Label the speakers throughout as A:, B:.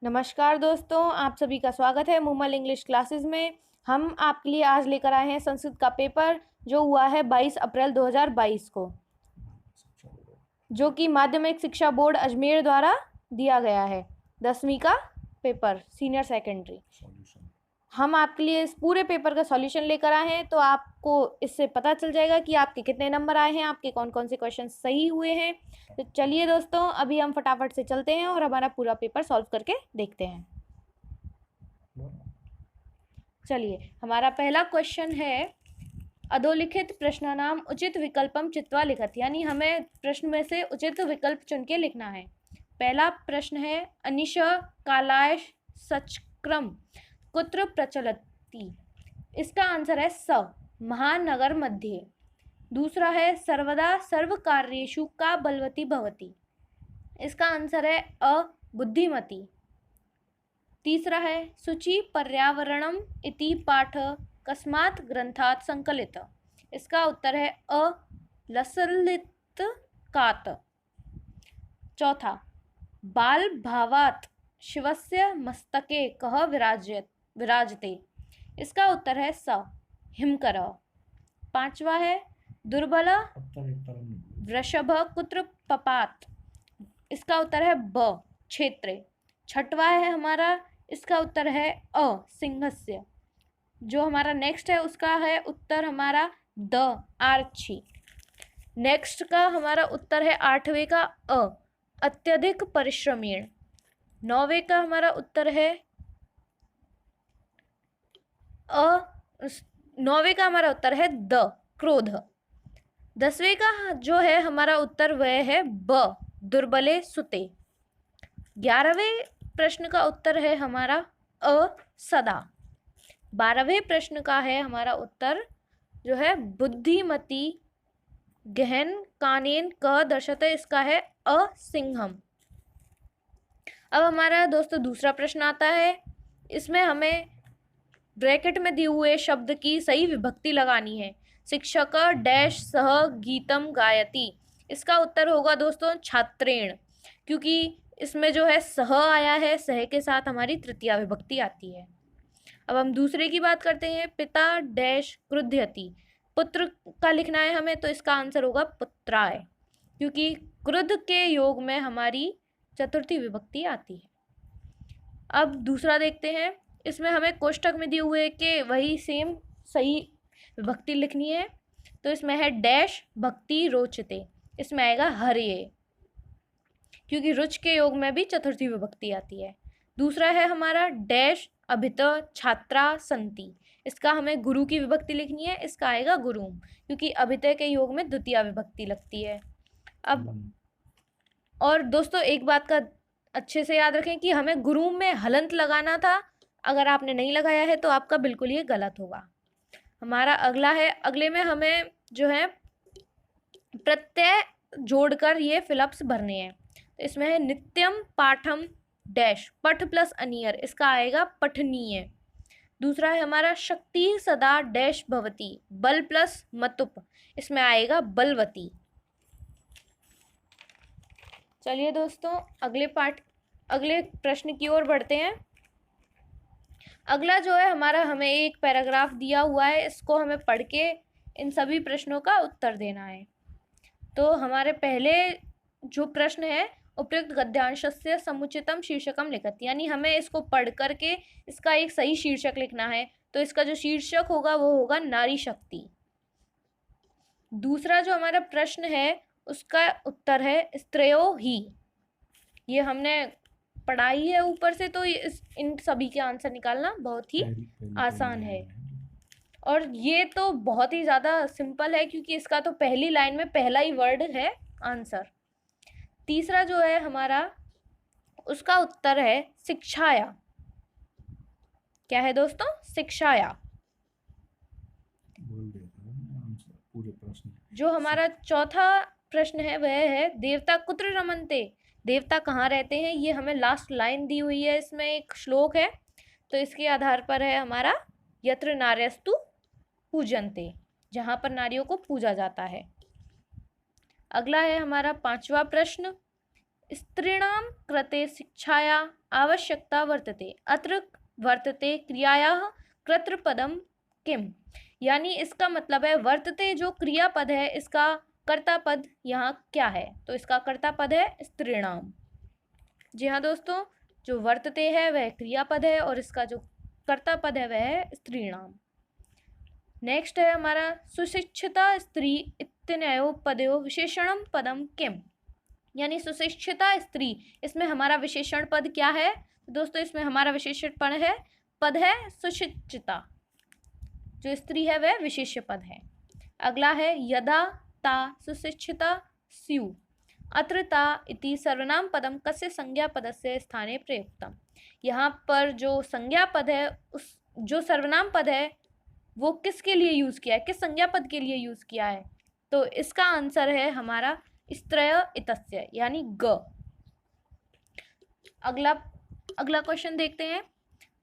A: नमस्कार दोस्तों, आप सभी का स्वागत है मूमल इंग्लिश क्लासेस में। हम आपके लिए आज लेकर आए हैं संस्कृत का पेपर जो हुआ है 22 अप्रैल 2022 को, जो कि माध्यमिक शिक्षा बोर्ड अजमेर द्वारा दिया गया है। 10वीं का पेपर सीनियर सेकेंडरी। हम आपके लिए इस पूरे पेपर का सॉल्यूशन लेकर आए हैं, तो आपको इससे पता चल जाएगा कि आपके कितने नंबर आए हैं, आपके कौन कौन से क्वेश्चन सही हुए हैं। तो चलिए दोस्तों, अभी हम फटाफट से चलते हैं और हमारा पूरा पेपर सॉल्व करके देखते हैं। चलिए, हमारा पहला क्वेश्चन है अधोलिखित प्रश्नानाम उचित विकल्पम चित्वा लिखत, यानी हमें प्रश्न में से उचित विकल्प चुन के लिखना है। पहला प्रश्न है अनिश कालाय सचक्रम कुत्र प्रचलति, इसका आंसर है स महानगर मध्य। दूसरा है सर्वदा सर्व कार्येषु का बलवती भवति, इसका आंसर है अ बुद्धिमती। तीसरा है शुचि पर्यावरणम इति पाठ कस्मात् ग्रंथात् संकलित, इसका उत्तर है अ लसलित कात। चौथा बाल भावात् शिवस्य मस्तके कः विराजते, इसका उत्तर है स हिमकर। पांचवा है दुर्बल वृषभ कुत्र पपात, इसका उत्तर है ब क्षेत्रे। छठवा है हमारा, इसका उत्तर है अ सिंहस्य। जो हमारा नेक्स्ट है उसका है उत्तर हमारा द आर्ची। नेक्स्ट का हमारा उत्तर है आठवें का अ अत्यधिक परिश्रमीण। नौवें का हमारा उत्तर है नौवें का हमारा उत्तर है द क्रोध। 10वें का जो है हमारा उत्तर वह है ब दुर्बले सुते। 11वें प्रश्न का उत्तर है हमारा अ सदा। 12वें प्रश्न का है हमारा उत्तर जो है बुद्धिमती गहन कानेन क दर्शते, इसका है अ सिंहम। अब हमारा दोस्तों दूसरा प्रश्न आता है, इसमें हमें ब्रैकेट में दिए हुए शब्द की सही विभक्ति लगानी है। शिक्षक डैश सह गीतम गायति, इसका उत्तर होगा दोस्तों छात्रेण, क्योंकि इसमें जो है सह आया है, सह के साथ हमारी तृतीया विभक्ति आती है। अब हम दूसरे की बात करते हैं, पिता डैश क्रुध्यति, पुत्र का लिखना है हमें, तो इसका आंसर होगा पुत्राय, क्योंकि क्रुद्ध के योग में हमारी चतुर्थी विभक्ति आती है। अब दूसरा देखते हैं, इसमें हमें कोष्टक में दिए हुए के वही सेम सही विभक्ति लिखनी है, तो इसमें है डैश भक्ति रोचते, इसमें आएगा हरे, क्योंकि रुच के योग में भी चतुर्थी विभक्ति आती है। दूसरा है हमारा डैश अभित छात्रा संति, इसका हमें गुरु की विभक्ति लिखनी है, इसका आएगा गुरुम, क्योंकि अभितय के योग में द्वितीय विभक्ति लगती है। अब और दोस्तों एक बात का अच्छे से याद रखें कि हमें गुरुम में हलंत लगाना था, अगर आपने नहीं लगाया है तो आपका बिल्कुल ये गलत होगा। हमारा अगला है, अगले में हमें जो है प्रत्यय जोड़कर ये फिलअप्स भरने हैं। तो इसमें है नित्यम पाठम डैश पठ प्लस अनियर, इसका आएगा पठनीय। दूसरा है हमारा शक्ति सदा डैश भवती बल प्लस मतुप, इसमें आएगा बलवती। चलिए दोस्तों अगले प्रश्न की ओर बढ़ते हैं। अगला जो है हमारा, हमें एक पैराग्राफ दिया हुआ है, इसको हमें पढ़ के इन सभी प्रश्नों का उत्तर देना है। तो हमारे पहले जो प्रश्न है उपयुक्त गद्यांशस्य समुचितम शीर्षकम लिखत, यानी हमें इसको पढ़ करके इसका एक सही शीर्षक लिखना है। तो इसका जो शीर्षक होगा वो होगा नारी शक्ति। दूसरा जो हमारा प्रश्न है उसका उत्तर है स्त्रियो ही, ये हमने पढ़ाई है ऊपर से, तो इन सभी के आंसर निकालना बहुत ही आसान है। और ये तो बहुत ही ज़्यादा सिंपल है, क्योंकि इसका तो पहली लाइन में पहला ही वर्ड है आंसर। तीसरा जो है हमारा उसका उत्तर है शिक्षाया। क्या है दोस्तों? शिक्षाया। जो हमारा चौथा प्रश्न है वह है देवता कुत्र रमन्ते, देवता कहाँ रहते हैं, ये हमें लास्ट लाइन दी हुई है, इसमें एक श्लोक है, तो इसके आधार पर है हमारा यत्र नार्यस्तु पूजन्ते, जहाँ पर नारियों को पूजा जाता है। अगला है हमारा पांचवा प्रश्न, स्त्रीणां कृते शिक्षाया आवश्यकता वर्तते। अत्र वर्तते क्रियायाः कर्तृपदम किम, यानी इसका मतलब है वर्तते जो क्रियापद है इसका कर्ता पद यहाँ क्या है, तो इसका कर्ता पद है स्त्रीणाम। जी हाँ दोस्तों, जो वर्तते है वह क्रियापद है और इसका जो कर्ता पद है वह है स्त्रीणाम। नेक्स्ट है हमारा सुशिक्षिता स्त्री इत्यनयो पदयो विशेषणम पदम किम, यानी सुशिक्षिता स्त्री, इसमें हमारा विशेषण पद क्या है दोस्तों, इसमें हमारा विशेषण पद है सुशिक्षिता, जो स्त्री है वह विशेष्य पद है। अगला है यदा ता सुशिक्षिता स्यु, अत्र ता इति सर्वनाम पदम कस्य संज्ञा पदस्य स्थाने प्रयुक्तम। यहाँ पर जो संज्ञा पद है, उस जो सर्वनाम पद है वो किसके लिए यूज किया है, किस संज्ञा पद के लिए यूज किया है, तो इसका आंसर है हमारा स्त्रय इतस्य, यानी ग। अगला क्वेश्चन देखते हैं।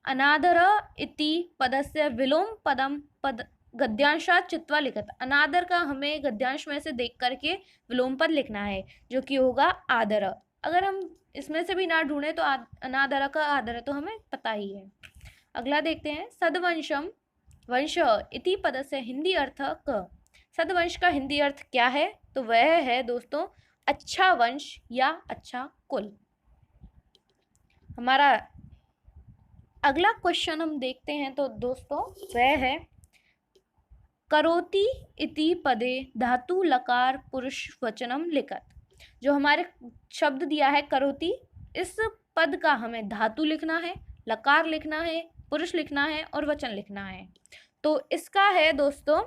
A: अनादर इति पदस्य विलोम पदम पद गद्यांशात चित्वा लिखत। अनादर का हमें गद्यांश में से देख करके विलोम पद लिखना है जो कि होगा आदर। अगर हम इसमें से भी ना ढूंढे तो अनादर का आदर तो हमें पता ही है। अगला देखते हैं। सदवंशम वंश इति पदस्य हिंदी अर्थ क। सदवंश का हिंदी अर्थ क्या है, तो वह है दोस्तों अच्छा वंश या अच्छा कुल। हमारा अगला क्वेश्चन हम देखते हैं तो दोस्तों वह है करोति इति पदे धातु लकार पुरुष वचनम लिखत। जो हमारे शब्द दिया है करोति, इस पद का हमें धातु लिखना है, लकार लिखना है, पुरुष लिखना है और वचन लिखना है। तो इसका है दोस्तों,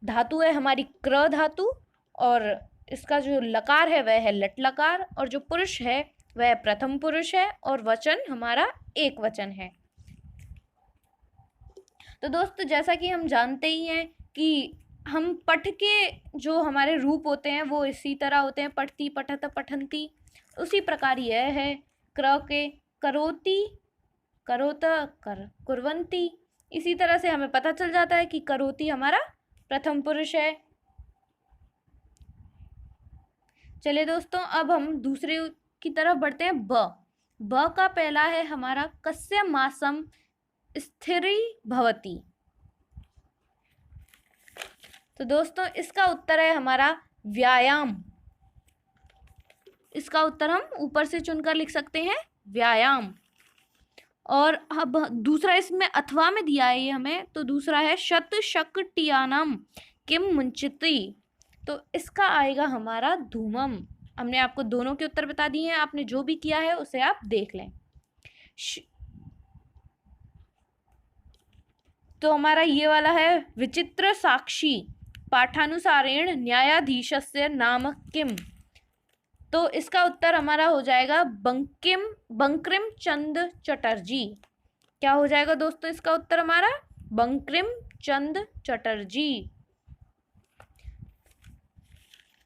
A: धातु है हमारी क्र धातु और इसका जो लकार है वह है लट लकार और जो पुरुष है वह प्रथम पुरुष है और वचन हमारा एक वचन है। तो दोस्तों जैसा कि हम जानते ही हैं कि हम पठ के जो हमारे रूप होते हैं वो इसी तरह होते हैं, पठती पठत पठंती। उसी प्रकार यह है क्र के करोति करोत कर कुर्वंती। इसी तरह से हमें पता चल जाता है कि करोति हमारा प्रथम पुरुष है। चलिए दोस्तों अब हम दूसरे की तरफ बढ़ते हैं। ब का पहला है हमारा कस्य मासम स्थिरी भवती। तो दोस्तों इसका उत्तर है हमारा व्यायाम। इसका उत्तर हम ऊपर से चुनकर लिख सकते हैं व्यायाम। और अब दूसरा इसमें अथवा में दिया है ये हमें, तो दूसरा है शत शक्टियानम किम मुंचिति। तो इसका आएगा हमारा धूमम। हमने आपको दोनों के उत्तर बता दिए हैं, आपने जो भी किया है उसे आप देख लें। तो हमारा ये वाला है विचित्र साक्षी पाठानुसारेण न्यायाधीशस्य नाम किम। तो इसका उत्तर हमारा हो जाएगा बंकिम चंद चटर्जी। क्या हो जाएगा दोस्तों इसका उत्तर हमारा बंकिम चंद चटर्जी।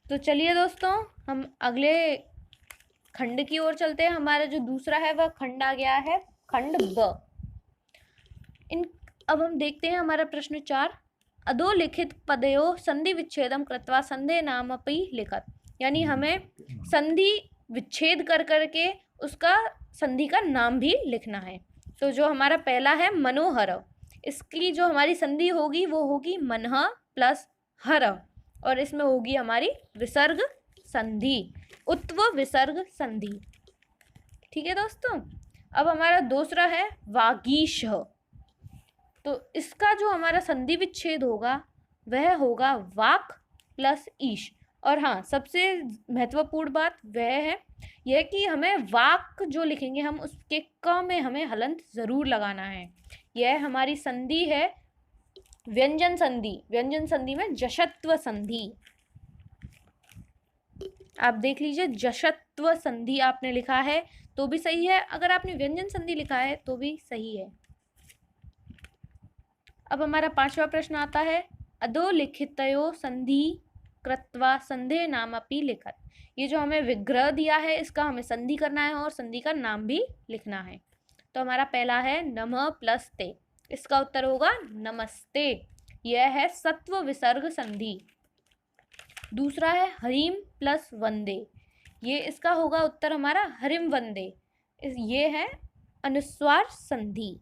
A: तो चलिए दोस्तों हम अगले खंड की ओर चलते हैं। हमारा जो दूसरा है वह खंड आ गया है खंड ब। अब हम देखते हैं हमारा प्रश्न 4। अधोलिखित पदयो संधि विच्छेदम कृत्वा संधे नामपि लिखत। यानी हमें संधि विच्छेद कर करके उसका संधि का नाम भी लिखना है। तो जो हमारा पहला है मनोहर, इसकी जो हमारी संधि होगी वो होगी मनः प्लस हर और इसमें होगी हमारी विसर्ग संधि, उत्व विसर्ग संधि। ठीक है दोस्तों। अब हमारा दूसरा है वागीश। तो इसका जो हमारा संधि विच्छेद होगा वह होगा वाक प्लस ईश। और हाँ, सबसे महत्वपूर्ण बात वह है यह कि हमें वाक जो लिखेंगे हम उसके क में हमें हलंत ज़रूर लगाना है। यह हमारी संधि है व्यंजन संधि। व्यंजन संधि में जशत्व संधि। आप देख लीजिए, जशत्व संधि आपने लिखा है तो भी सही है, अगर आपने व्यंजन संधि लिखा है तो भी सही है। अब हमारा 5वां प्रश्न आता है अधोलिखितयो संधि कृत्वा संधे नामपि लिखत। ये जो हमें विग्रह दिया है इसका हमें संधि करना है और संधि का नाम भी लिखना है। तो हमारा पहला है नमः प्लस ते, इसका उत्तर होगा नमस्ते। यह है सत्व विसर्ग संधि। दूसरा है हरीम प्लस वंदे, ये इसका होगा उत्तर हमारा हरिम वंदे। ये है अनुस्वार संधि।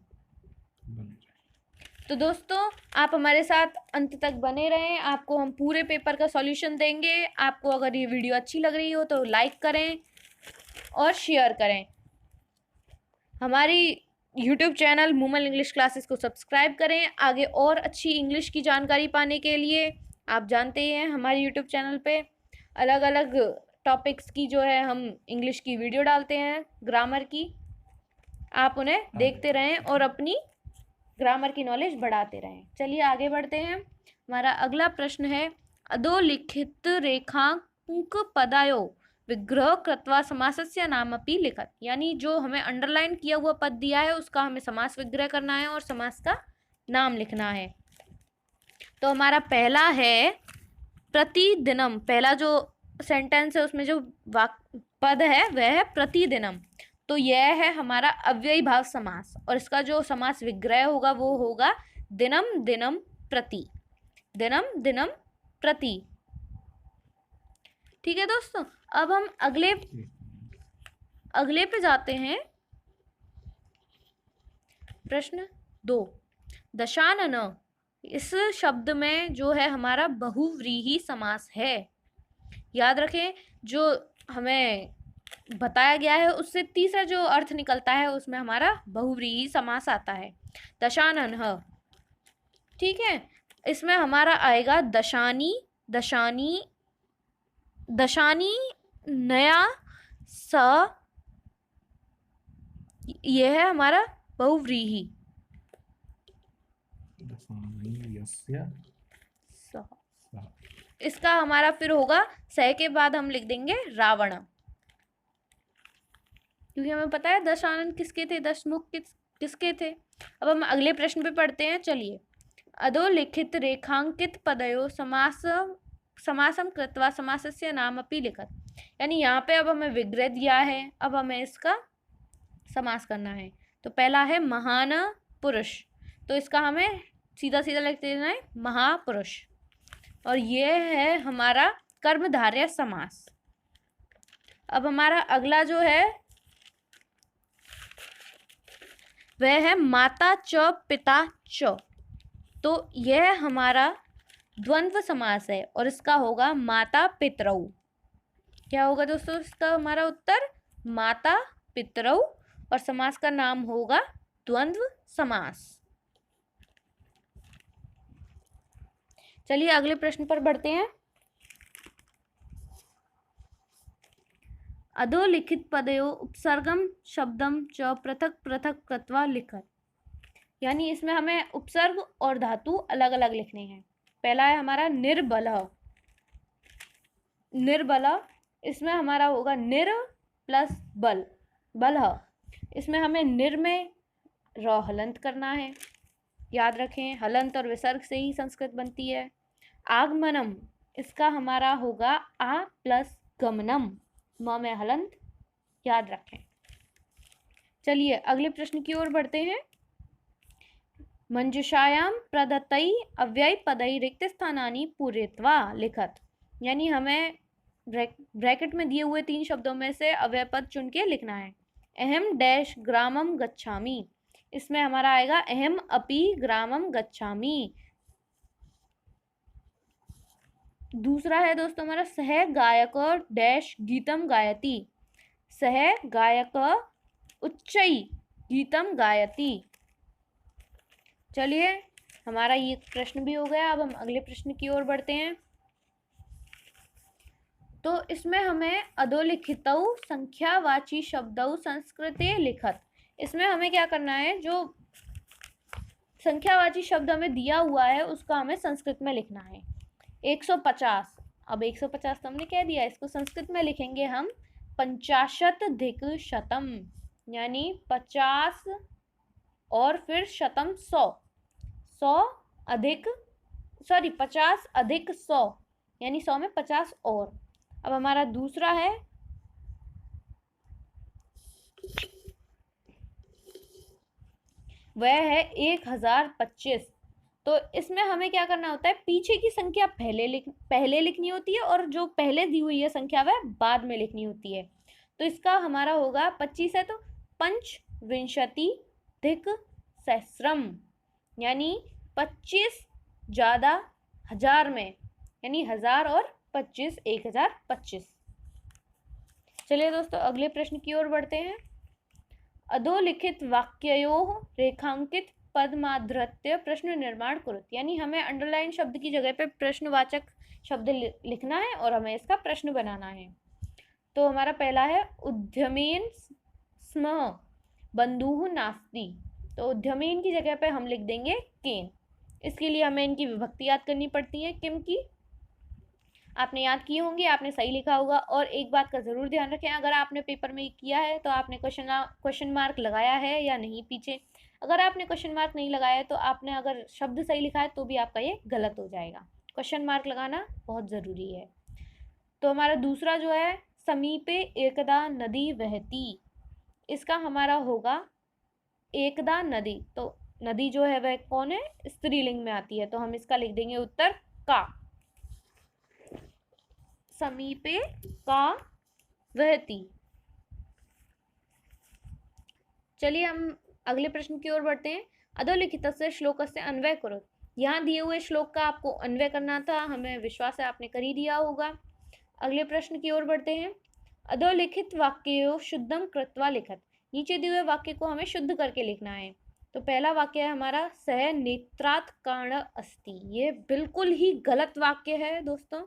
A: तो दोस्तों आप हमारे साथ अंत तक बने रहें, आपको हम पूरे पेपर का सॉल्यूशन देंगे। आपको अगर ये वीडियो अच्छी लग रही हो तो लाइक करें और शेयर करें। हमारी YouTube channel Moomal English classes को सब्सक्राइब करें। आगे और अच्छी इंग्लिश की जानकारी पाने के लिए आप जानते ही हैं हमारे यूट्यूब चैनल पे अलग अलग टॉपिक्स की जो है हम इंग्लिश की वीडियो डालते हैं, ग्रामर की। आप उन्हें देखते रहें और अपनी ग्रामर की नॉलेज बढ़ाते रहें। चलिए आगे बढ़ते हैं। हमारा अगला प्रश्न है अधोलिखित रेखांक पदायो विग्रह कृत्वा समासस्य नामपि लिखत। यानी जो हमें अंडरलाइन किया हुआ पद दिया है उसका हमें समास विग्रह करना है और समास का नाम लिखना है। तो हमारा पहला है प्रतिदिनम। पहला जो सेंटेंस है उसमें जो पद है वह है प्रतिदिनम। तो यह है हमारा अव्ययी भाव समास और इसका जो समास विग्रह होगा वो होगा दिनम दिनम प्रति। दिनम दिनम प्रति। ठीक है दोस्तों, अब हम अगले पे जाते हैं। प्रश्न 2, दशानन। इस शब्द में जो है हमारा बहुव्रीहि समास है। याद रखें जो हमें बताया गया है उससे तीसरा जो अर्थ निकलता है उसमें हमारा बहुव्रीहि समास आता है। दशानन, ठीक है। इसमें हमारा आएगा दशानी, दशानी, दशानी नया स। यह है हमारा बहुव्रीहि। इसका हमारा फिर होगा स के बाद हम लिख देंगे रावण, क्योंकि हमें पता है दशानन किसके थे, दशमुख किसके थे। अब हम अगले प्रश्न पे पढ़ते हैं। चलिए, अधोलिखित रेखांकित पदयो समासम कृत्वा समासस्य नामपि लिखत। यानी यहाँ पे अब हमें विग्रह दिया है, अब हमें इसका समास करना है। तो पहला है महान पुरुष, तो इसका हमें सीधा सीधा लिख देना है महापुरुष। और ये है हमारा कर्मधारय समास। अब हमारा अगला जो है वह है माता च पिता च। तो यह हमारा द्वंद्व समास है और इसका होगा माता पितरौ। क्या होगा दोस्तों इसका हमारा उत्तर? माता पितरौ, और समास का नाम होगा द्वंद्व समास। चलिए अगले प्रश्न पर बढ़ते हैं। अधोलिखित पदयो उपसर्गम शब्दम च पृथक पृथक कृत्वा लिखत। यानी इसमें हमें उपसर्ग और धातु अलग अलग लिखने हैं। पहला है हमारा निर्बल। निर्बल, इसमें हमारा होगा निर प्लस बल, बल। इसमें हमें निर में र हलंत करना है। याद रखें हलंत और विसर्ग से ही संस्कृत बनती है। आगमनम, इसका हमारा होगा आ प्लस गमनम, म में हलंत। याद रखें। चलिए अगले प्रश्न की ओर बढ़ते हैं। मंजुषायाम प्रदत्तई अव्यय पदई रिक्त स्थानानि पूरयित्वा लिखत। यानी हमें ब्रैकेट में दिए हुए 3 शब्दों में से अव्यय पद चुन के लिखना है। अहम डैश ग्रामम गच्छामि, इसमें हमारा आएगा अहम अपि ग्रामम गच्छामि। दूसरा है दोस्तों हमारा सह गायक डैश गीतम गायति, सह गायक उच्चई गीतम गायति। चलिए हमारा ये प्रश्न भी हो गया। अब हम अगले प्रश्न की ओर बढ़ते हैं। तो इसमें हमें अधोलिखितौ संख्यावाची शब्दौ संस्कृते लिखत। इसमें हमें क्या करना है, जो संख्यावाची शब्द हमें दिया हुआ है उसका हमें संस्कृत में लिखना है। 150, अब 150 तो हमने कह दिया, इसको संस्कृत में लिखेंगे हम 50 यानी 50 और फिर शतम 100, 50 अधिक 100 यानी 100 में 50 और। अब हमारा दूसरा है वह है 1025, तो तो इसमें हमें क्या करना होता है, पीछे की संख्या पहले लिखनी होती है और जो पहले दी हुई है संख्या वह बाद में लिखनी होती है। तो इसका हमारा होगा 25 है तो पंचविंशतिधिक सहस्रम, यानी 25 ज़्यादा हजार में, यानी 1000 और 25 1025। चलिए दोस्तों अगले प्रश्न की ओर बढ़ते हैं। अधोलिखित वाक्ययोः रेखांकित पदमाधृत्य प्रश्न निर्माण करो, यानी हमें अंडरलाइन शब्द की जगह पे प्रश्नवाचक शब्द लिखना है और हमें इसका प्रश्न बनाना है। तो हमारा पहला है उद्यमेन स्म बंधुः नास्ति। तो उद्यमेन की जगह पे हम लिख देंगे केन। इसके लिए हमें इनकी विभक्ति याद करनी पड़ती है। किम की आपने याद किए होंगे, आपने सही लिखा होगा। और एक बात का ज़रूर ध्यान रखें, अगर आपने पेपर में किया है तो आपने क्वेश्चन मार्क लगाया है या नहीं पीछे। अगर आपने क्वेश्चन मार्क नहीं लगाया है तो आपने अगर शब्द सही लिखा है तो भी आपका ये गलत हो जाएगा। क्वेश्चन मार्क लगाना बहुत ज़रूरी है। तो हमारा दूसरा जो है समीपे एकदा नदी वहती, इसका हमारा होगा एकदा नदी। तो नदी जो है वह कौन है, स्त्रीलिंग में आती है, तो हम इसका लिख देंगे उत्तर का। समीपे का वहती। चलिए हम अगले प्रश्न की ओर बढ़ते हैं। अधोलिखितस्य श्लोकस्य अन्वय करो। यहाँ दिए हुए श्लोक का आपको अन्वय करना था, हमें विश्वास है आपने कर ही दिया होगा। अगले प्रश्न की ओर बढ़ते हैं। अधोलिखित वाक्यों शुद्धम कृत्वा लिखत, नीचे दिए हुए वाक्य को हमें शुद्ध करके लिखना है। तो पहला वाक्य है हमारा सह नेत्रात् कांड अस्ति। ये बिल्कुल ही गलत वाक्य है दोस्तों,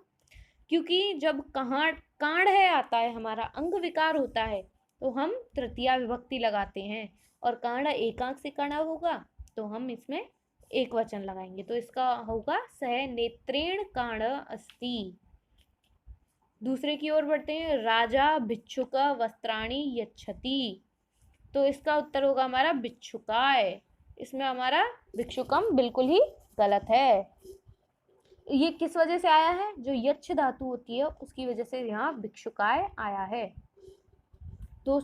A: क्योंकि जब कांड है आता है हमारा अंग विकार होता है तो हम तृतीया विभक्ति लगाते हैं, और कांड एकांक से कणा होगा तो हम इसमें एक वचन लगाएंगे। तो इसका होगा सह नेत्रेण कांड अस्ति। दूसरे की ओर बढ़ते हैं। राजा भिक्षुक वस्त्राणि यच्छति, तो इसका उत्तर होगा हमारा भिक्षुकाय। इसमें हमारा भिक्षुकम बिल्कुल ही गलत है। ये किस वजह से आया है, जो यच्छ धातु होती है उसकी वजह से यहाँ भिक्षुकाय आया है। तो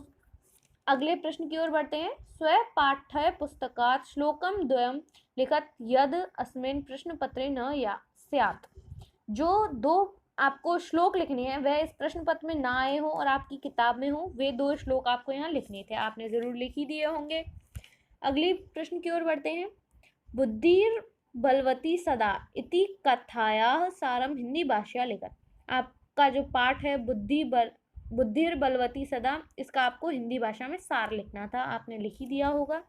A: अगले प्रश्न की ओर बढ़ते हैं। स्व पाठ्य पुस्तकात् श्लोकम द्वयम लिखत यद अस्मिन् प्रश्न पत्रे न या स्यात्। जो दो आपको श्लोक लिखने हैं वह इस प्रश्न पत्र में ना आए हो और आपकी किताब में हो, वे दो श्लोक आपको यहाँ लिखने थे, आपने जरूर लिख ही दिए होंगे। अगली प्रश्न की ओर बढ़ते हैं। बुद्धिर बलवती सदा इति कथायाः सारम हिंदी भाषा लिखत। आपका जो पाठ है बुद्धिर बलवती सदा, इसका आपको हिंदी भाषा में सार लिखना था, आपने लिख ही दिया होगा।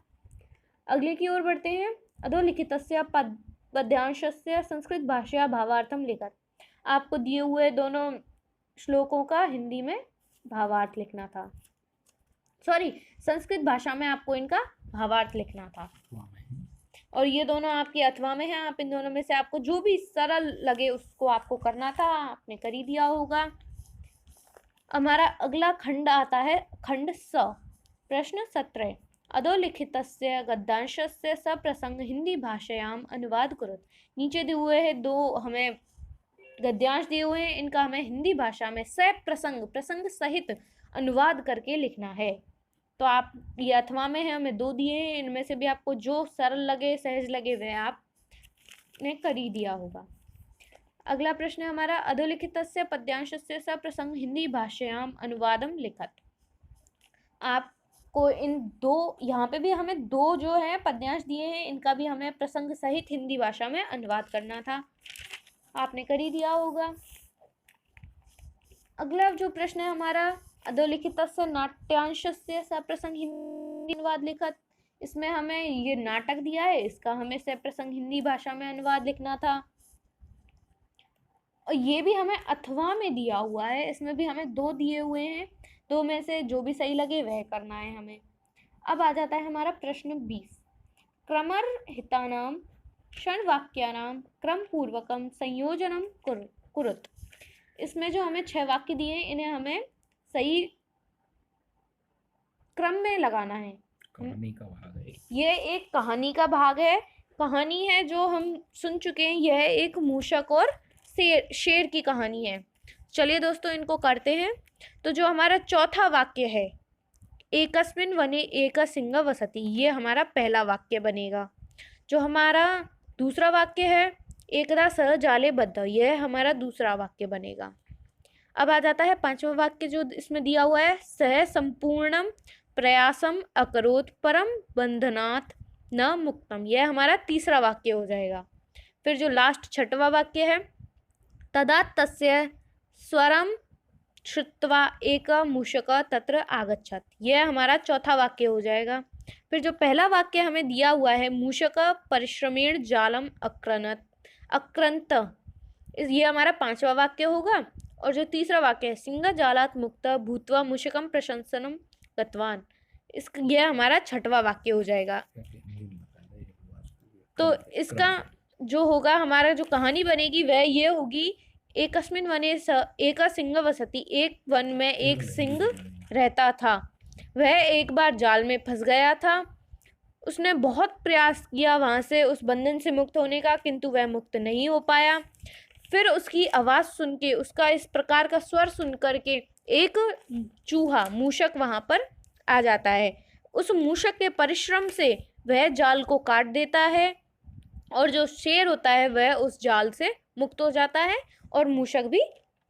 A: अगले की ओर बढ़ते हैं। अधोलिखितस्य पद्यांशस्य संस्कृत भाषया भावार्थम लिखत। आपको दिए हुए दोनों श्लोकों का हिंदी में भावार्थ लिखना था, संस्कृत भाषा में आपको इनका भावार्थ लिखना था। और ये दोनों आपके अथवा में हैं, आप इन दोनों में से आपको जो भी सरल लगे उसको आपको करना था, आपने कर ही दिया होगा। हमारा अगला खंड आता है खंड स, प्रश्न 17। अधोलिखितस्य गद्यांशस्य सप्रसंग हिंदी भाषायाम अनुवाद करो। नीचे दिए हुए हैं दो हमें गद्यांश दिए हुए हैं, इनका हमें हिंदी भाषा में प्रसंग सहित अनुवाद करके लिखना है। तो आप ये अथवा में है, हमें दो दिए हैं, इनमें से भी आपको जो सरल लगे सहज लगे वह आपने कर ही दिया होगा। अगला प्रश्न है हमारा अधोलिखितस्य पद्यांशस्य सप्रसंग हिंदी भाषायाम अनुवादम लिखत। आपको इन दो, यहाँ पे भी हमें दो जो है पद्यांश दिए हैं, इनका भी हमें प्रसंग सहित हिंदी भाषा में अनुवाद करना था, आपने कर ही दिया होगा। अगला जो प्रश्न है हमारा अधोलिखितस्य नाट्यांशस्य सप्रसंग हिंदी अनुवाद लिखत। इसमें हमें ये नाटक दिया है, इसका हमें सप्रसंग हिंदी भाषा में अनुवाद लिखना था। और ये भी हमें अथवा में दिया हुआ है, इसमें भी हमें दो दिए हुए हैं, दो में से जो भी सही लगे वह करना है हमें। अब आ जाता है हमारा प्रश्न 20। क्रमर्हितानां षण्वाक्यानां क्रमपूर्वकं संयोजनं कुरुत। इसमें जो हमें 6 वाक्य दिए हैं इन्हें हमें सही क्रम में लगाना है।
B: कहानी का भाग है
A: ये, एक कहानी का भाग है, कहानी है जो हम सुन चुके हैं। यह एक मूषक और शेर की कहानी है। चलिए दोस्तों इनको करते हैं। तो जो हमारा चौथा वाक्य है एकस्मिन् वने एक सिंह वसति, ये हमारा पहला वाक्य बनेगा। जो हमारा दूसरा वाक्य है एकदा सह जाले बद्ध, यह हमारा दूसरा वाक्य बनेगा। अब आ जाता है पांचवा वाक्य जो इसमें दिया हुआ है, सह संपूर्णम प्रयासम अकरोत परम बंधनात् न मुक्तम, यह हमारा तीसरा वाक्य हो जाएगा। फिर जो लास्ट छठवा वाक्य है, तदा तस्य स्वरम श्रुत्वा एक मूषक तत्र आगच्छत, यह हमारा चौथा वाक्य हो जाएगा। फिर जो पहला वाक्य हमें दिया हुआ है, मूषक परिश्रमेण जालम अक्रंत, ये हमारा पांचवा वाक्य होगा। और जो तीसरा वाक्य है, सिंह जालात मुक्त भूत्वा मूषकम प्रशंसनम गतवान, यह हमारा छठवा वाक्य हो जाएगा। तो इसका जो होगा, हमारा जो कहानी बनेगी वह ये होगी, एकस्मिन् वने एक सिंह वसति, एक वन में एक सिंह रहता था, वह एक बार जाल में फंस गया था। उसने बहुत प्रयास किया वहाँ से उस बंधन से मुक्त होने का, किंतु वह मुक्त नहीं हो पाया। फिर उसकी आवाज़ सुन के, उसका इस प्रकार का स्वर सुन करके एक चूहा मूषक वहाँ पर आ जाता है। उस मूषक के परिश्रम से वह जाल को काट देता है और जो शेर होता है वह उस जाल से मुक्त हो जाता है और मूषक भी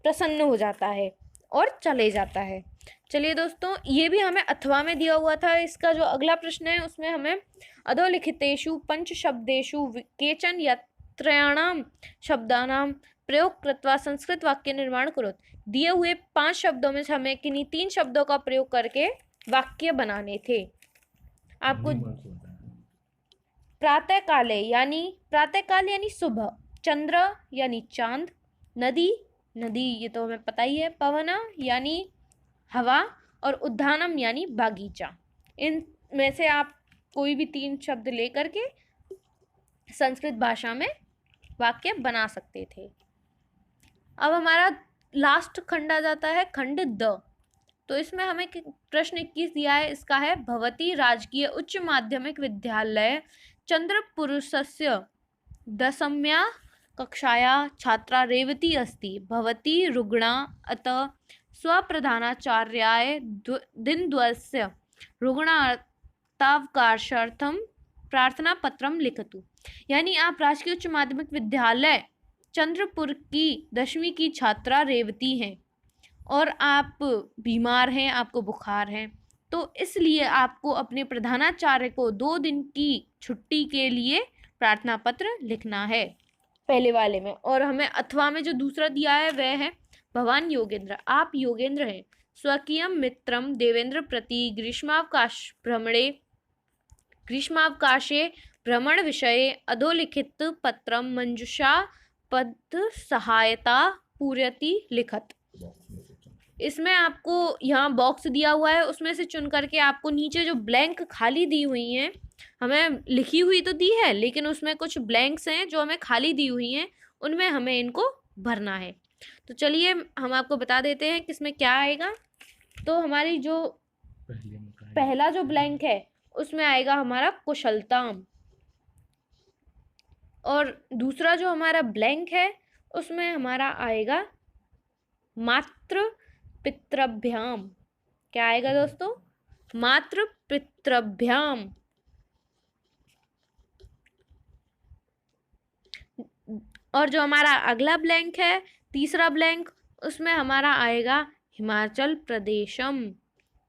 A: प्रसन्न हो जाता है और चले जाता है। चलिए दोस्तों, ये भी हमें अथवा में दिया हुआ था। इसका जो अगला प्रश्न है उसमें हमें अधोलिखितेषु पंच शब्देषु केचन यत्रयाणाम शब्दानाम प्रयोग कृत्वा संस्कृत वाक्य निर्माण करो, दिए हुए 5 शब्दों में से हमें किन्हीं 3 शब्दों का प्रयोग करके वाक्य बनाने थे। आपको प्रातः काले यानी सुबह, चंद्र यानी चांद, नदी ये तो हमें पता ही है, पवन यानी हवा, और उद्यानम यानी बागीचा। इन में से आप कोई भी 3 शब्द लेकर के संस्कृत भाषा में वाक्य बना सकते थे। अब हमारा लास्ट खंड आ जाता है, खंड द। तो इसमें हमें प्रश्न 21 दिया है, इसका है भवती राजकीय उच्च माध्यमिक विद्यालय चंद्रपुरस्य दशम्या कक्षाया छात्रा रेवती अस्ति, भवती रुग्णा अतः स्वप्रधानाचार्याय दिनद्वयस्य रुग्णावकाशार्थं प्रार्थना पत्रम लिखतु। यानी आप राजकीय उच्च माध्यमिक विद्यालय चंद्रपुर की 10वीं की छात्रा रेवती हैं और आप बीमार हैं, आपको बुखार है, तो इसलिए आपको अपने प्रधानाचार्य को 2 दिन की छुट्टी के लिए प्रार्थना पत्र लिखना है, पहले वाले में। और हमें अथवा में जो दूसरा दिया है वह है भवान योगेंद्र, आप योगेंद्र हैं, स्वकीय मित्रम देवेंद्र प्रति ग्रीष्मावकाशे भ्रमण विषये अधोलिखित पत्रम मंजुषा पद सहायता पूर्यति लिखत। इसमें आपको यहाँ बॉक्स दिया हुआ है, उसमें से चुन करके आपको नीचे जो ब्लैंक खाली दी हुई हैं, हमें लिखी हुई तो दी है लेकिन उसमें कुछ ब्लैंक्स हैं जो हमें खाली दी हुई हैं, उनमें हमें इनको भरना है। तो चलिए हम आपको बता देते हैं किसमें क्या आएगा। तो हमारी जो पहला जो ब्लैंक है उसमें आएगा हमारा कुशलताम, और दूसरा जो हमारा ब्लैंक है उसमें हमारा आएगा मातृ पितृभ्याम। क्या आएगा दोस्तों? मातृ पितृभ्याम। और जो हमारा अगला ब्लैंक है, तीसरा ब्लैंक, उसमें हमारा आएगा हिमाचल प्रदेशम।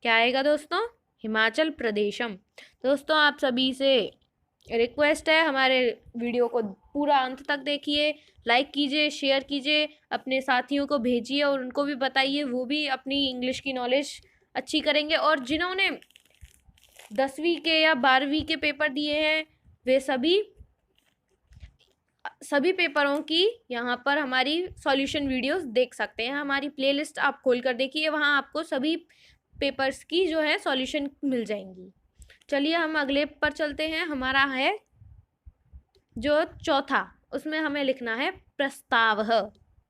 A: क्या आएगा दोस्तों? हिमाचल प्रदेशम। दोस्तों आप सभी से रिक्वेस्ट है, हमारे वीडियो को पूरा अंत तक देखिए, लाइक कीजिए, शेयर कीजिए, अपने साथियों को भेजिए और उनको भी बताइए, वो भी अपनी इंग्लिश की नॉलेज अच्छी करेंगे। और जिन्होंने 10वीं के या 12वीं के पेपर दिए हैं वे सभी पेपरों की यहाँ पर हमारी सॉल्यूशन वीडियोस देख सकते हैं। हमारी प्लेलिस्ट आप खोल कर देखिए, वहाँ आपको सभी पेपर्स की जो है सॉल्यूशन मिल जाएंगी। चलिए हम अगले पर चलते हैं। हमारा है जो चौथा, उसमें हमें लिखना है प्रस्ताव।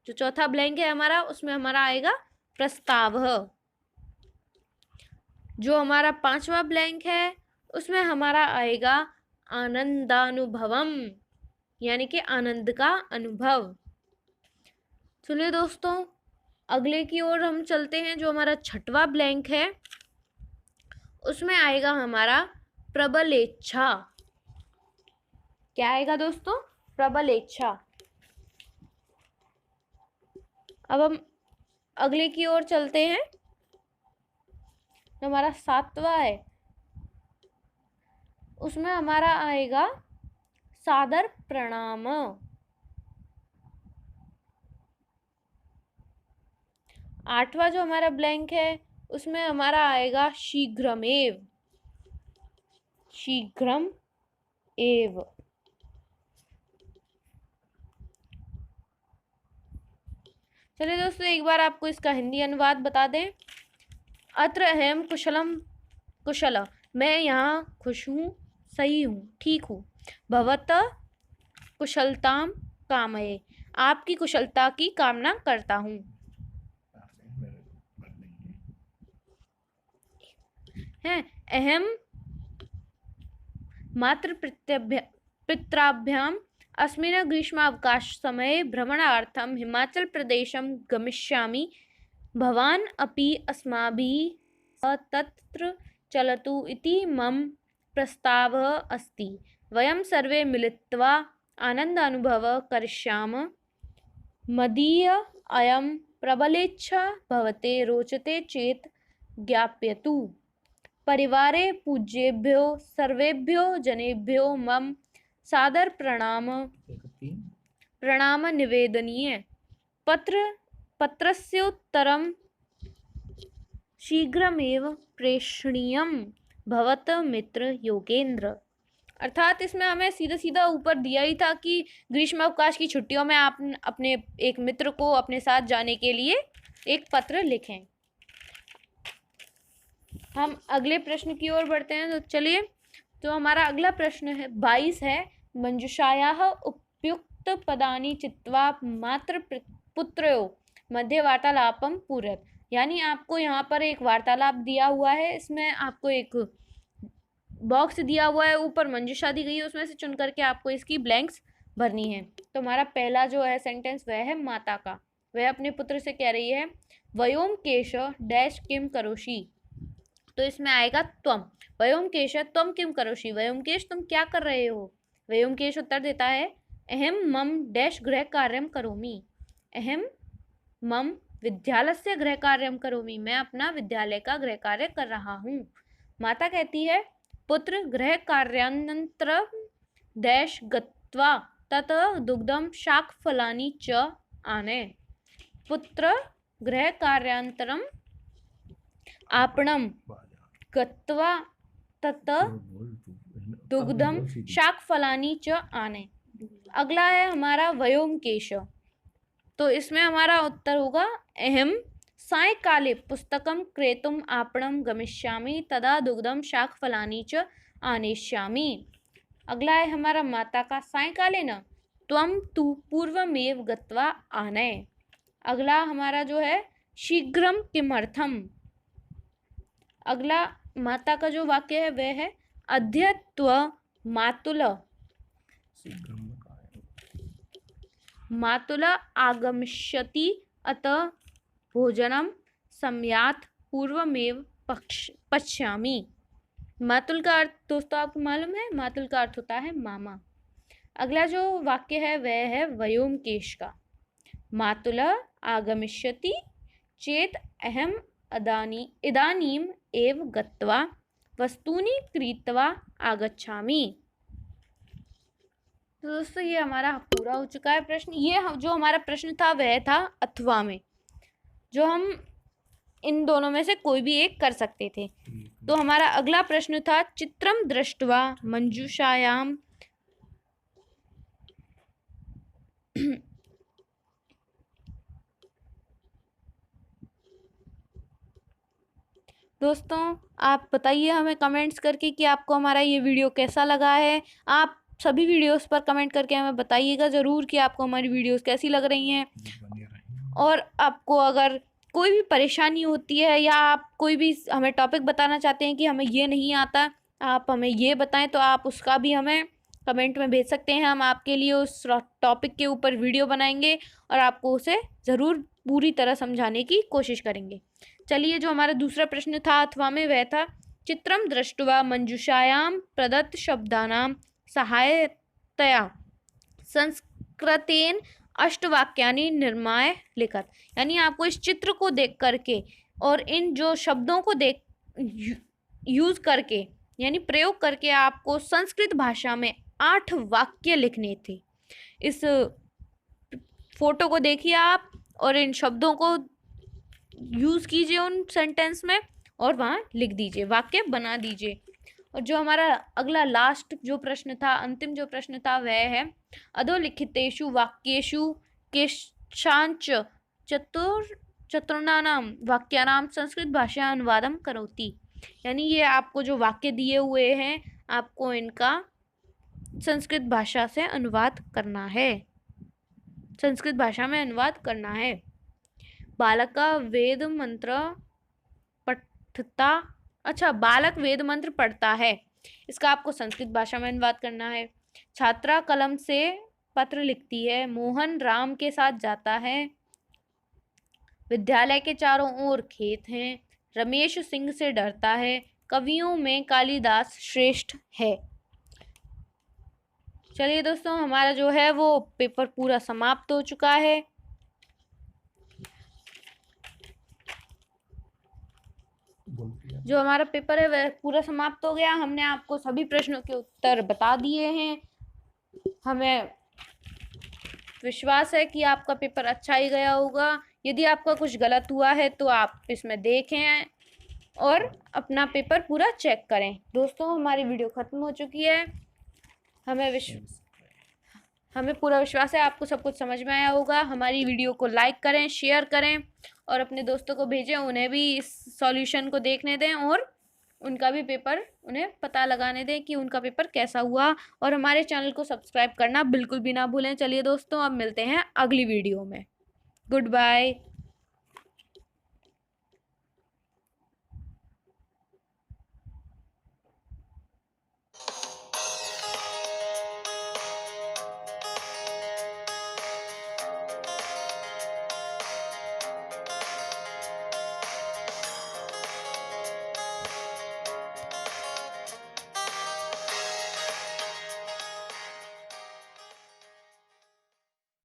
A: जो चौथा ब्लैंक है हमारा, उसमें हमारा आएगा प्रस्ताव। जो हमारा 5वां ब्लैंक है उसमें हमारा आएगा आनंदानुभवम, यानी कि आनंद का अनुभव। चलिए दोस्तों अगले की ओर हम चलते हैं। जो हमारा 6वां ब्लैंक है उसमें आएगा हमारा प्रबलेच्छा। क्या आएगा दोस्तों? प्रबलेच्छा। अब हम अगले की ओर चलते हैं, जो हमारा 7वां है उसमें हमारा आएगा सादर प्रणाम। 8वां जो हमारा ब्लैंक है उसमें हमारा आएगा शीघ्रमेव। शीघ्रम एव। चलिए दोस्तों, एक बार आपको इसका हिंदी अनुवाद बता दें। अत्र अहम कुशलम कुशल, मैं यहाँ खुश हूँ, सही हूँ, ठीक हूँ। भवतः कुशलताम कामये, आपकी कुशलता की कामना करता हूँ। है अहम मात्र पित्राभ्याम अस्मिन् ग्रीष्मावकाश समये भ्रमणार्थं हिमाचल प्रदेशं गमिष्यामि। भवान् अपि अस्माभिः तत्र चलतु इति मम प्रस्तावः अस्ति। वयं सर्वे मिलित्वा आनन्दानुभवं करिष्यामः। मदीय अयं प्रबलेच्छा भवते रोचते चेत् ज्ञापयतु। परिवारे पूज्येभ्यो सर्वेभ्यो जनेभ्यो मम सादर प्रणाम निवेदनीय। पत्रस्योत्तरं शीघ्रमेव प्रेषणीयं। भवत मित्र योगेंद्र। अर्थात इसमें हमें सीधा सीधा ऊपर दिया ही था कि ग्रीष्मावकाश की छुट्टियों में आप अपने एक मित्र को अपने साथ जाने के लिए एक पत्र लिखें। हम अगले प्रश्न की ओर बढ़ते हैं। तो चलिए, तो हमारा अगला प्रश्न है 22 है। मंजुषायाः उपयुक्त पदानि चित्वा मात्र पुत्रयो मध्य वार्तालापम पूरत। यानी आपको यहाँ पर एक वार्तालाप दिया हुआ है, इसमें आपको एक बॉक्स दिया हुआ है, ऊपर मंजुषा दी गई है, उसमें से चुन करके आपको इसकी ब्लैंक्स भरनी है। तो हमारा पहला जो है सेंटेंस वह है माता का। वह अपने पुत्र से कह रही है वयोम केश डैश किम करोषि। तो इसमें आएगा त्वम। वयोम केश त्वम किम करोषि, वयोम केश तुम क्या कर रहे हो। वयोम केश उत्तर देता है अहम मम डैश गृह कार्यम करोमि। अहम मम विद्यालयस्य गृह कार्यम करोमि, मैं अपना विद्यालय का गृह कार्य कर रहा हूँ। माता कहती है पुत्र गृह कार्यानन्तरं डैश गत्वा तत दुग्धम शाकफलानि च आने। पुत्र गृह कार्यानन्तरं आपणं गत्वा तत दुग्धम शाकफलानि च आने। अगला है हमारा वयोम केश। तो इसमें हमारा उत्तर होगा अहम सायंकाले पुस्तकं क्रेतुम् आपणं गमिष्यामि तदा दुग्धम शाकफलानि च आनेष्यामि। अगला है हमारा माता का सायंकाले न त्वं तु पूर्वमेव गत्वा आनय। अगला हमारा जो है शीघ्रम किमर्थम। अगला माता का जो वाक्य है वह है अद्य त्वं मातुल आगमिष्यति अतः भोजनम सम्यात् पूर्वमेव पश्यामि। मातुल का अर्थ दोस्तों आपको मालूम है, मातुल का अर्थ होता है मामा। अगला जो वाक्य है वह है वयोम केश का। मातुल आगमिष्यति चेत अहम इदानीम एव गत्वा वस्तूनि क्रीत्वा आगच्छामि। तो दोस्तों ये हमारा पूरा हो चुका है प्रश्न। ये जो हमारा प्रश्न था वह था अथवा में, जो हम इन दोनों में से कोई भी एक कर सकते थे। तो हमारा अगला प्रश्न था चित्रम दृष्ट्वा मंजुषायाम दोस्तों आप बताइए हमें कमेंट्स करके कि आपको हमारा ये वीडियो कैसा लगा है। आप सभी वीडियोस पर कमेंट करके हमें बताइएगा ज़रूर कि आपको हमारी वीडियोस कैसी लग रही हैं। और आपको अगर कोई भी परेशानी होती है या आप कोई भी हमें टॉपिक बताना चाहते हैं कि हमें ये नहीं आता, आप हमें ये बताएं, तो आप उसका भी हमें कमेंट में भेज सकते हैं। हम आपके लिए उस टॉपिक के ऊपर वीडियो बनाएंगे और आपको उसे ज़रूर पूरी तरह समझाने की कोशिश करेंगे। चलिए, जो हमारा दूसरा प्रश्न था अथवा में वह था चित्रम दृष्ट्वा मंजुषायां प्रदत्त शब्दानां सहायतया संस्कृतेन अष्टवाक्यानि निर्माय लिखत। यानी आपको इस चित्र को देख करके और इन जो शब्दों को देख यूज करके यानी प्रयोग करके आपको संस्कृत भाषा में 8 वाक्य लिखने थे। इस फोटो को देखिए आप और इन शब्दों को यूज कीजिए उन सेंटेंस में और वहाँ लिख दीजिए, वाक्य बना दीजिए। और जो हमारा अगला लास्ट जो प्रश्न था, अंतिम जो प्रश्न था, वह है अधोलिखितेषु वाक्येषु केषांच चतुर्णानां वाक्यानां संस्कृत भाषा अनुवादम करोति। यानी ये आपको जो वाक्य दिए हुए हैं, आपको इनका संस्कृत भाषा से अनुवाद करना है, संस्कृत भाषा में अनुवाद करना है। बालक वेद मंत्र पठता, अच्छा, बालक वेद मंत्र पढ़ता है, इसका आपको संस्कृत भाषा में अनुवाद करना है। छात्रा कलम से पत्र लिखती है, मोहन राम के साथ जाता है, विद्यालय के चारों ओर खेत हैं, रमेश सिंह से डरता है, कवियों में कालिदास श्रेष्ठ है। चलिए दोस्तों, हमारा जो है वो पेपर पूरा समाप्त हो चुका है। जो हमारा पेपर है वह पूरा समाप्त हो गया। हमने आपको सभी प्रश्नों के उत्तर बता दिए हैं। हमें विश्वास है कि आपका पेपर अच्छा ही गया होगा। यदि आपका कुछ गलत हुआ है तो आप इसमें देखें और अपना पेपर पूरा चेक करें। दोस्तों, हमारी वीडियो ख़त्म हो चुकी है। हमें पूरा विश्वास है आपको सब कुछ समझ में आया होगा। हमारी वीडियो को लाइक करें, शेयर करें और अपने दोस्तों को भेजें, उन्हें भी इस सॉल्यूशन को देखने दें और उनका भी पेपर उन्हें पता लगाने दें कि उनका पेपर कैसा हुआ। और हमारे चैनल को सब्सक्राइब करना बिल्कुल भी ना भूलें। चलिए दोस्तों, अब मिलते हैं अगली वीडियो में। Good bye.